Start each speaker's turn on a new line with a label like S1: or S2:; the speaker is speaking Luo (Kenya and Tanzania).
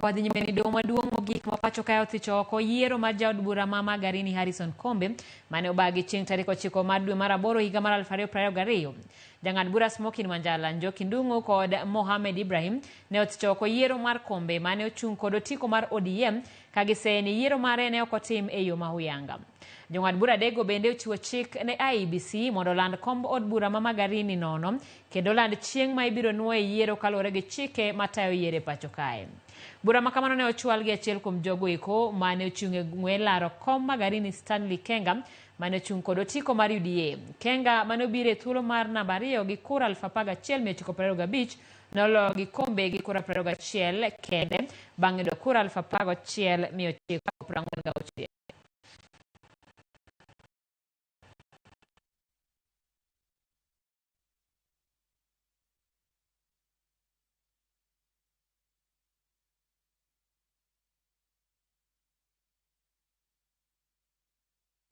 S1: wadhi nyime ni doho maduong' mogik ma pacho kae othicho oko yiero mar jaod bura ma Magarini Harrison Kombe mane obagi chieng' tarik 9 mar dwe mar aboro higa mar 2022. Jang'ad bura Smokin Wanjala, Njoki Ndung'u kod Mohamed Ibrahim ne othicho oko yiero mar Kombe mane ochung' kod otiko mar ODM ka gisee ni yiero mare ne ok otim e yo mahuyanga. Jong'ad bura adekgo bende ochiwo chik ne IEBC mondo land komb od bura ma Magarini nono kendo land chieng' ma ibiro nuoye yiero kaluwore gi chike matayo yiero e pacho kae. Bura makamano ne ochwal gi achiel kuom jogo eko mane ochung' e ng'we laro kom Magarini, Stanley Kenga mane ochung' kod otiko mar UDA. Kenga mane obiro e thuolo mar namba 2 gi kura 11,925 noloyo gi Kombe gi kura 21 kende bang' yudo kura 11,946.